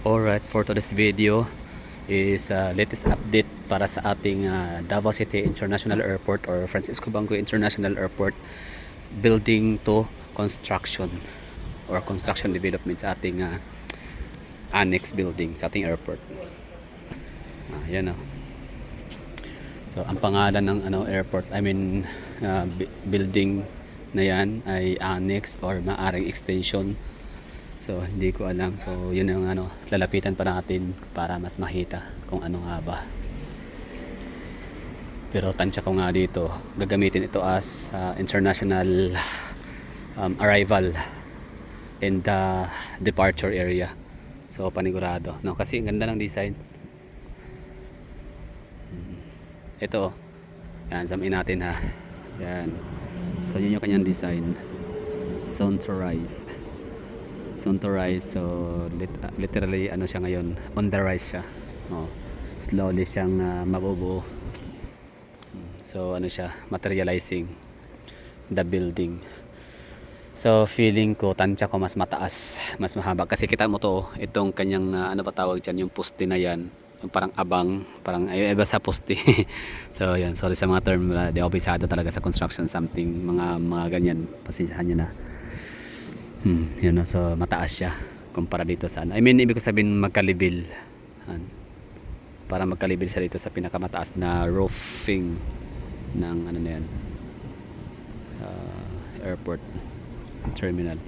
Alright, for today's video is latest update para sa ating Davao City International Airport or Francisco Banco International Airport building to construction or construction development sa ating annex building sa ating airport. Yan o. So ang pangalan ng airport, building na yan ay annex or maaring extension. So hindi ko alam. So yun ang lalapitan pa natin para mas makita kung ano nga ba. Pero tansya ko nga dito, gagamitin ito as international arrival and departure area. So panigurado, no? Kasi ang ganda ng design. Ito, yan, zoom in natin ha. Yan. So yun yung kanyang design. Zone to rise. Soon to rise, so literally siya ngayon, on the rise siya. Slowly siyang mabubuo. So siya, materializing the building. So feeling ko, tansya ko mas mataas, mas mahaba kasi kita mo to, itong kanyang ba tawag diyan, yung poste na yan, yung parang abang, parang iba sa poste. So yan, sorry sa mga term, di ako bisado talaga sa construction something, mga ganyan, pasensyahan niyo na. Yun, so mataas siya kumpara dito sa ibig ko sabihin magkalibil. Para magkalibil siya dito sa pinakamataas na roofing ng na yan, airport terminal.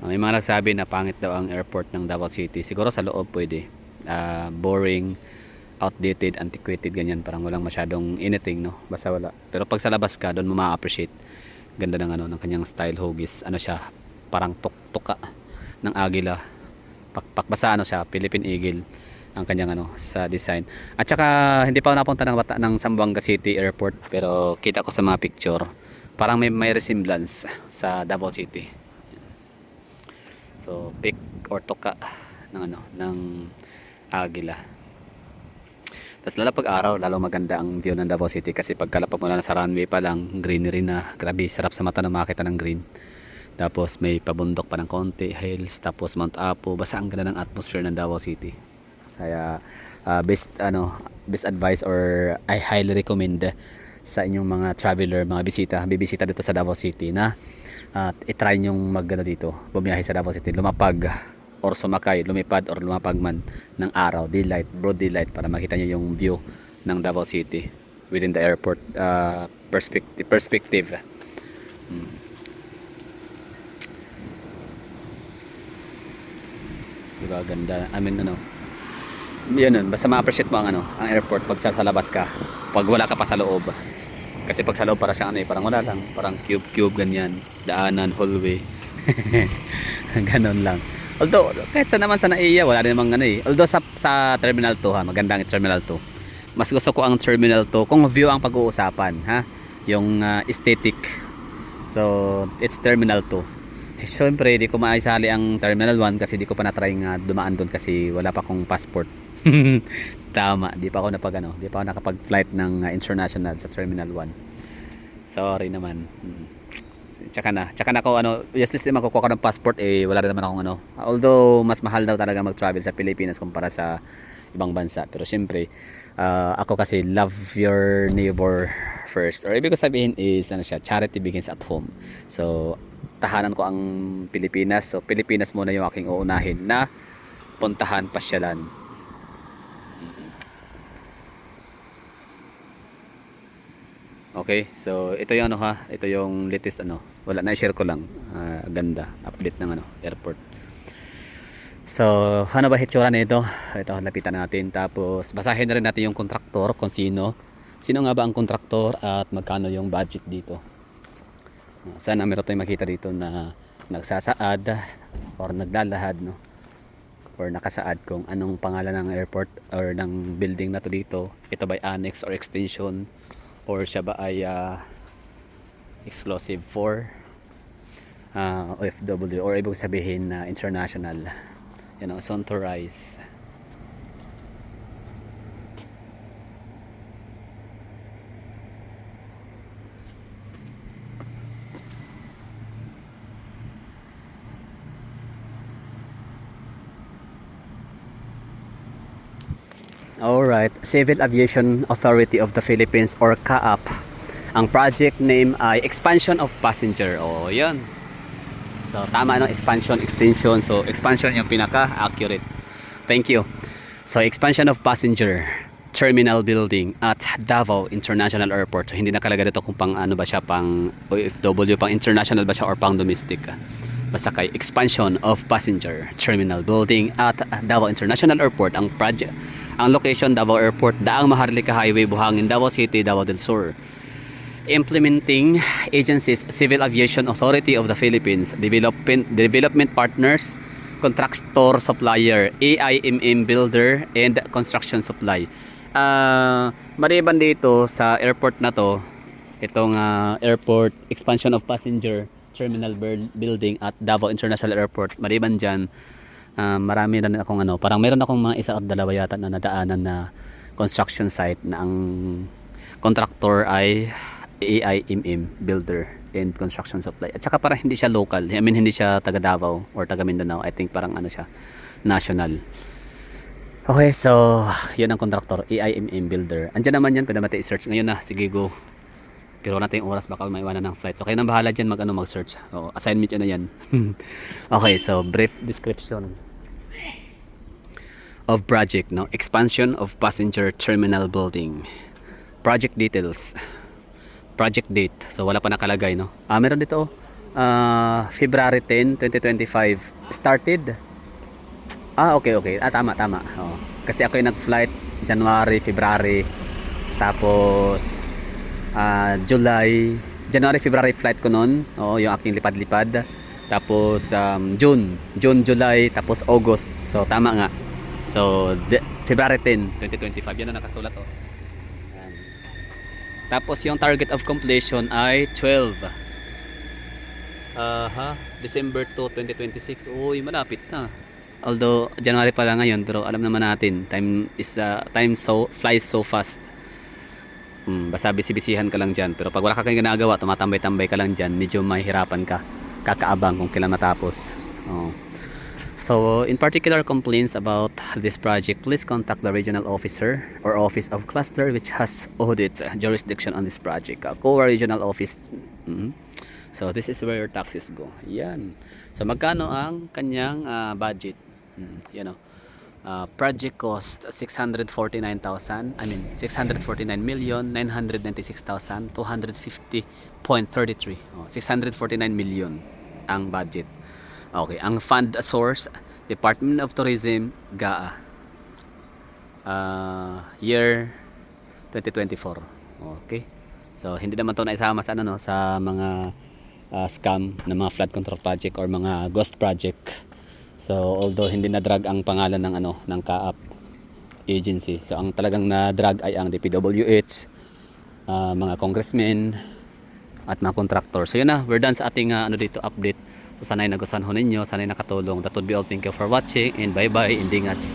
May mga nagsabi na pangit daw ang airport ng Davao City. Siguro sa loob pwede, boring, outdated, antiquated, ganyan, parang walang masyadong anything, no, basta wala. Pero pag sa labas ka, doon mo ma-appreciate ganda ng ng kanyang style. Hugis siya, parang tuktuka ng agila, pakpak, basta siya, Philippine Eagle ang kanyang sa design. At saka hindi pa ako napunta ng Zamboanga City Airport, pero kita ko sa mga picture parang may resemblance sa Davao City. So pick or tuka ng ng agila. Tapos lalo pag araw, lalo maganda ang view ng Davao City kasi pagkalapag mo na sa runway pa lang, greenery na, grabe, sarap sa mata na makita ng green. Tapos may pabundok pa ng konti, hills, tapos Mount Apo, basta ang ganda ng atmosphere ng Davao City. Kaya best advice, or I highly recommend sa inyong mga traveler, mga bibisita dito sa Davao City na i-try nyong dito, bumiyahe sa Davao City, lumapag or sumakay, lumipad or lumapag man ng araw, daylight, broad daylight, para makita nyo yung view ng Davao City within the airport perspective. Diba ganda, yun, basta ma-appreciate mo ang airport pag sa labas ka, pag wala ka pa sa loob. Kasi pag sa loob para siyang parang wala lang, parang cube ganyan, daanan, hallway. Ganon lang. Although kahit sa NAIA wala din namang although sa Terminal 2 maganda ang Terminal 2. Mas gusto ko ang Terminal 2 kung view ang pag-uusapan, yung aesthetic. So it's Terminal 2. Siyempre di ko maisali ang Terminal 1 kasi di ko pa na-try dumaan doon kasi wala pa akong passport. Tama, di pa ako nakapag-flight ng international sa Terminal 1. Sorry naman. Tsaka na ako useless din makukuha ko ng passport, wala rin naman akong although mas mahal daw talaga mag-travel sa Pilipinas kumpara sa ibang bansa. Pero syempre ako kasi love your neighbor first, or ibig ko sabihin is charity begins at home. So tahanan ko ang Pilipinas, so Pilipinas muna yung aking uunahin na puntahan, pasyalan. Okay, so ito yung ito yung latest wala na, i-share ko lang, ganda update ng airport. So ba hitsura nito? Ito, lapitan natin, tapos basahin na rin natin yung kontraktor, kung sino nga ba ang kontraktor at magkano yung budget dito. Sana meron tayong makita dito na nagsasaad or naglalahad, or nakasaad kung anong pangalan ng airport or ng building na to dito. Ito ba ay annex or extension, or siya ba ay exclusive for OFW, or ibig sabihin na international, soon to rise. Alright, Civil Aviation Authority of the Philippines or CAAP. Ang project name ay Expansion of Passenger. O, yun. So, tama no, expansion, extension. So, expansion yung pinaka-accurate. Thank you. So, Expansion of Passenger Terminal Building at Davao International Airport. So, hindi nakalagay dito kung pang ano ba siya, pang OFW, pang international ba siya or pang domestic. Basta kay Expansion of Passenger Terminal Building at Davao International Airport. Ang project, ang location Davao Airport, Daang Maharlika Highway, Buhangin, Davao City, Davao del Sur. Implementing agencies: Civil Aviation Authority of the Philippines, Development Partners, Contractor Supplier, AIMM Builder, and Construction Supply. Maliban dito sa airport na to, itong airport expansion of passenger terminal building at Davao International Airport, maliban dyan, marami na akong parang meron akong mga isa o dalawa yata na nadaanan na construction site na ang contractor ay AIMM Builder and Construction Supply. At saka parang hindi siya local. I mean, hindi siya taga Davao or taga Mindanao. I think parang siya, national. Okay, so yun ang contractor, AIMM Builder. Andiyan naman yan, pwede natin i-search ngayon na. Sige, go. Pero natin yung oras, baka maiwanan ng flight. So kayo nang bahala dyan mag-search. O, assignment yun na yan. Okay, so brief description of project, no? Expansion of Passenger Terminal Building. Project details. Project date. So wala pa nakalagay, no? Meron dito February 10, 2025 started. Okay. Tama. Kasi ako yung nag-flight January, February. Tapos January, February flight ko noon. Yung aking lipad-lipad. Tapos June, July, tapos August. So tama nga. So February 10, 2025. Yan ang nakasulat Tapos yung target of completion ay 12. December 2, 2026. Uy, malapit na. Although January pa lang ngayon, pero alam naman natin, time flies so fast. Basta bisibisihan ka lang diyan. Pero pag wala ka kang ginagawa, tumatambay-tambay ka lang diyan, medyo mahihirapan ka. Kakaabang kung kailan matapos. So, in particular complaints about this project, please contact the regional officer or office of cluster which has audit jurisdiction on this project. COA regional office. So, this is where your taxes go. Yan. So, magkano ang kanyang budget? Project cost 649,996,250.33. 649 million ang budget. Okay, ang fund source, Department of Tourism, GAA. Year 2024. Okay. So hindi naman 'to naisama sa sa mga scam na mga flood control project or mga ghost project. So although hindi na-drag ang pangalan ng CAAP agency. So ang talagang na-drag ay ang DPWH, mga congressmen at mga contractor. So yun na, we're done sa ating dito update. So sanay nagustuhan ho ninyo, sanay nakatulong. That would be all. Thank you for watching and bye bye. Indingats.